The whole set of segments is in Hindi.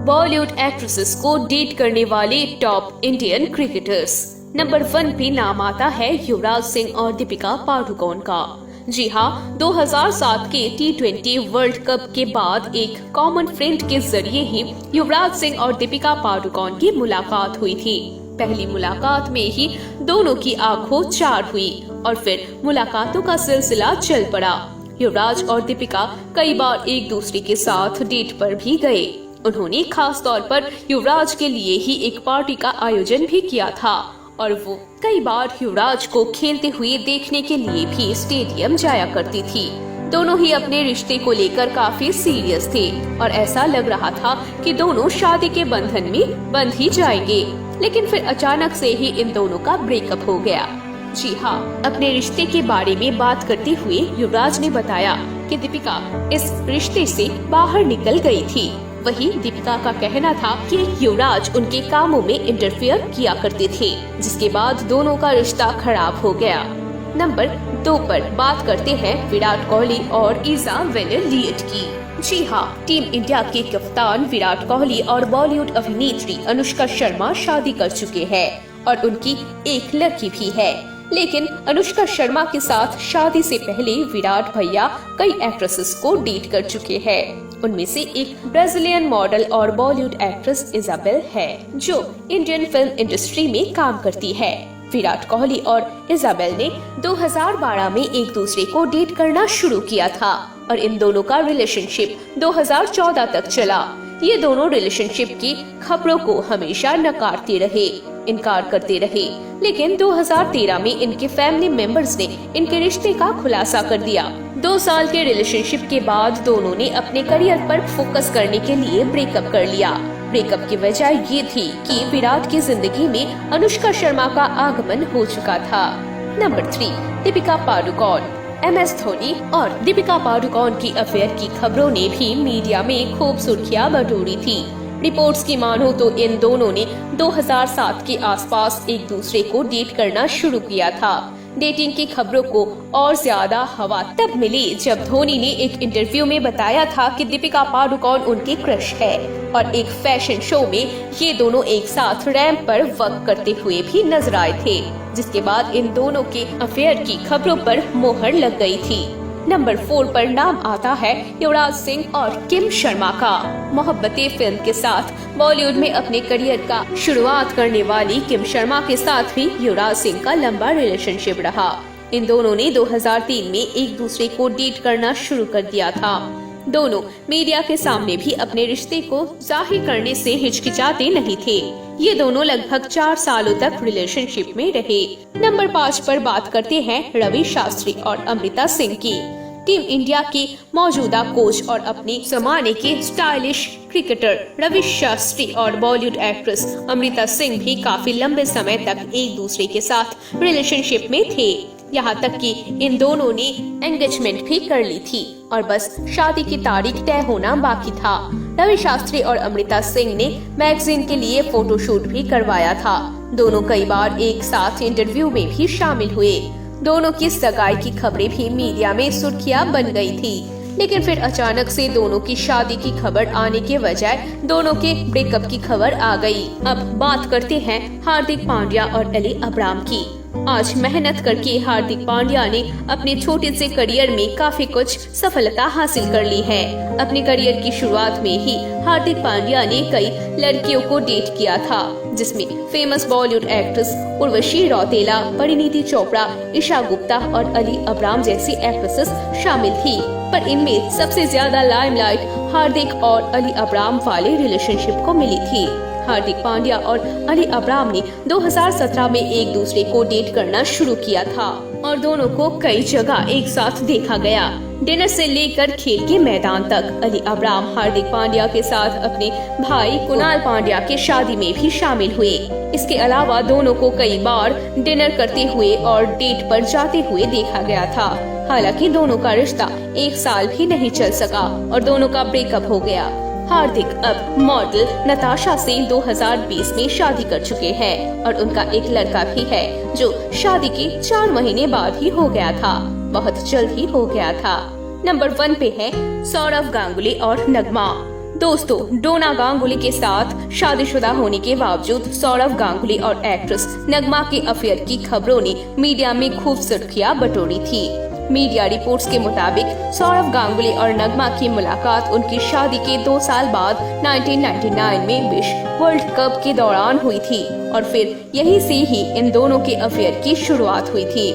बॉलीवुड एक्ट्रेसेस को डेट करने वाले टॉप इंडियन क्रिकेटर्स। नंबर 1 पे नाम आता है युवराज सिंह और दीपिका पादुकोण का। जी हाँ, 2007 के T20 वर्ल्ड कप के बाद एक कॉमन फ्रेंड के जरिए ही युवराज सिंह और दीपिका पादुकोण की मुलाकात हुई थी। पहली मुलाकात में ही दोनों की आंखों चार हुई और फिर मुलाकातों का सिलसिला चल पड़ा। युवराज और दीपिका कई बार एक दूसरे के साथ डेट पर भी गए। उन्होंने खास तौर पर युवराज के लिए ही एक पार्टी का आयोजन भी किया था और वो कई बार युवराज को खेलते हुए देखने के लिए भी स्टेडियम जाया करती थी। दोनों ही अपने रिश्ते को लेकर काफी सीरियस थे और ऐसा लग रहा था कि दोनों शादी के बंधन में बंध ही जाएंगे, लेकिन फिर अचानक से ही इन दोनों का ब्रेकअप हो गया। जी हाँ, अपने रिश्ते के बारे में बात करते हुए युवराज ने बताया कि दीपिका इस रिश्ते से बाहर निकल गई थी। वहीं दीपिका का कहना था कि युवराज उनके कामों में इंटरफेयर किया करते थे, जिसके बाद दोनों का रिश्ता खराब हो गया। नंबर 2 पर बात करते हैं विराट कोहली और इजाबेला लिएट की। जी हाँ, टीम इंडिया के कप्तान विराट कोहली और बॉलीवुड अभिनेत्री अनुष्का शर्मा शादी कर चुके हैं और उनकी एक लड़की भी है। लेकिन अनुष्का शर्मा के साथ शादी से पहले विराट भैया कई एक्ट्रेसेस को डेट कर चुके हैं। उनमें से एक ब्राजीलियन मॉडल और बॉलीवुड एक्ट्रेस इजाबेल है, जो इंडियन फिल्म इंडस्ट्री में काम करती है। विराट कोहली और इजाबेल ने 2012 में एक दूसरे को डेट करना शुरू किया था और इन दोनों का रिलेशनशिप 2014 तक चला। ये दोनों रिलेशनशिप की खबरों को हमेशा इनकार करते रहे, लेकिन 2013 में इनके फैमिली मेंबर्स ने इनके रिश्ते का खुलासा कर दिया। 2 साल के रिलेशनशिप के बाद दोनों ने अपने करियर पर फोकस करने के लिए ब्रेकअप कर लिया। ब्रेकअप की वजह ये थी कि विराट की जिंदगी में अनुष्का शर्मा का आगमन हो चुका था। नंबर 3, दीपिका पादुकोण। MS धोनी और दीपिका पादुकोण की अफेयर की खबरों ने भी मीडिया में खूब सुर्खियां बटोरी थी। रिपोर्ट्स की मानो तो इन दोनों ने 2007 के आसपास एक दूसरे को डेट करना शुरू किया था। डेटिंग की खबरों को और ज्यादा हवा तब मिली जब धोनी ने एक इंटरव्यू में बताया था कि दीपिका पादुकोण उनके क्रश है और एक फैशन शो में ये दोनों एक साथ रैंप पर वर्क करते हुए भी नजर आए थे, जिसके बाद इन दोनों के अफेयर की खबरों पर मोहर लग गई थी। नंबर 4 पर नाम आता है युवराज सिंह और किम शर्मा का। मोहब्बतें फिल्म के साथ बॉलीवुड में अपने करियर का शुरुआत करने वाली किम शर्मा के साथ भी युवराज सिंह का लंबा रिलेशनशिप रहा। इन दोनों ने 2003 में एक दूसरे को डेट करना शुरू कर दिया था। दोनों मीडिया के सामने भी अपने रिश्ते को जाहिर करने से हिचकिचाते नहीं थे। ये दोनों लगभग 4 सालों तक रिलेशनशिप में रहे। नंबर 5 पर बात करते हैं रवि शास्त्री और अमृता सिंह की। टीम इंडिया के मौजूदा कोच और अपने जमाने के स्टाइलिश क्रिकेटर रवि शास्त्री और बॉलीवुड एक्ट्रेस अमृता सिंह भी काफी लंबे समय तक एक दूसरे के साथ रिलेशनशिप में थे। यहाँ तक कि इन दोनों ने एंगेजमेंट भी कर ली थी और बस शादी की तारीख तय होना बाकी था। रवि शास्त्री और अमृता सिंह ने मैगजीन के लिए फोटोशूट भी करवाया था। दोनों कई बार एक साथ इंटरव्यू में भी शामिल हुए। दोनों की सगाई की खबरें भी मीडिया में सुर्खियां बन गई थी, लेकिन फिर अचानक से दोनों की शादी की खबर आने के बजाय दोनों के ब्रेकअप की खबर आ गई। अब बात करते हैं हार्दिक पांड्या और अली अब्राम की। आज मेहनत करके हार्दिक पांड्या ने अपने छोटे से करियर में काफी कुछ सफलता हासिल कर ली है। अपने करियर की शुरुआत में ही हार्दिक पांड्या ने कई लड़कियों को डेट किया था, जिसमें फेमस बॉलीवुड एक्ट्रेस उर्वशी रौतेला, परिणीति चोपड़ा, ईशा गुप्ता और अली अब्राम जैसी एक्ट्रेसेस शामिल थी। पर इनमें सबसे ज्यादा लाइमलाइट हार्दिक और अली अब्राम वाले रिलेशनशिप को मिली थी। हार्दिक पांड्या और अली अब्राम ने 2017 में एक दूसरे को डेट करना शुरू किया था और दोनों को कई जगह एक साथ देखा गया। डिनर से लेकर खेल के मैदान तक अली अब्राम हार्दिक पांड्या के साथ अपने भाई कुणाल पांड्या के शादी में भी शामिल हुए। इसके अलावा दोनों को कई बार डिनर करते हुए और डेट पर जाते हुए देखा गया था। हालांकि दोनों का रिश्ता 1 साल भी नहीं चल सका और दोनों का ब्रेकअप हो गया। हार्दिक अब मॉडल नताशा से 2020 में शादी कर चुके हैं और उनका एक लड़का भी है, जो शादी के 4 महीने बाद ही हो गया था। बहुत जल्द ही हो गया था। नंबर 1 पे है सौरव गांगुली और नगमा। दोस्तों, डोना गांगुली के साथ शादीशुदा होने के बावजूद सौरव गांगुली और एक्ट्रेस नगमा के अफेयर की खबरों ने मीडिया में खूब सुर्खियां बटोरी थी। मीडिया रिपोर्ट्स के मुताबिक सौरव गांगुली और नगमा की मुलाकात उनकी शादी के 2 साल बाद 1999 में विश्व वर्ल्ड कप के दौरान हुई थी और फिर यहीं से ही इन दोनों के अफेयर की शुरुआत हुई थी।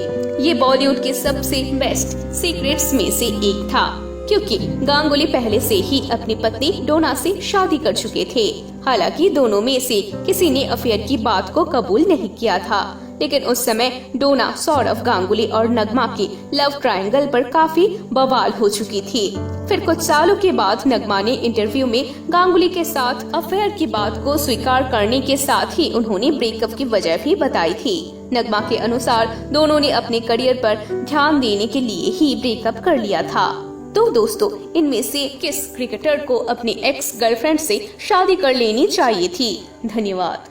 ये बॉलीवुड के सबसे बेस्ट सीक्रेट्स में से एक था, क्योंकि गांगुली पहले से ही अपनी पत्नी डोना से शादी कर चुके थे। हालांकि दोनों में से किसी ने अफेयर की बात को कबूल नहीं किया था, लेकिन उस समय डोना, सौरव गांगुली और नगमा की लव ट्रायंगल पर काफी बवाल हो चुकी थी। फिर कुछ सालों के बाद नगमा ने इंटरव्यू में गांगुली के साथ अफेयर की बात को स्वीकार करने के साथ ही उन्होंने ब्रेकअप की वजह भी बताई थी। नगमा के अनुसार दोनों ने अपने करियर पर ध्यान देने के लिए ही ब्रेकअप कर लिया था। तो दोस्तों, इनमें से किस क्रिकेटर को अपनी एक्स गर्लफ्रेंड से शादी कर लेनी चाहिए थी? धन्यवाद।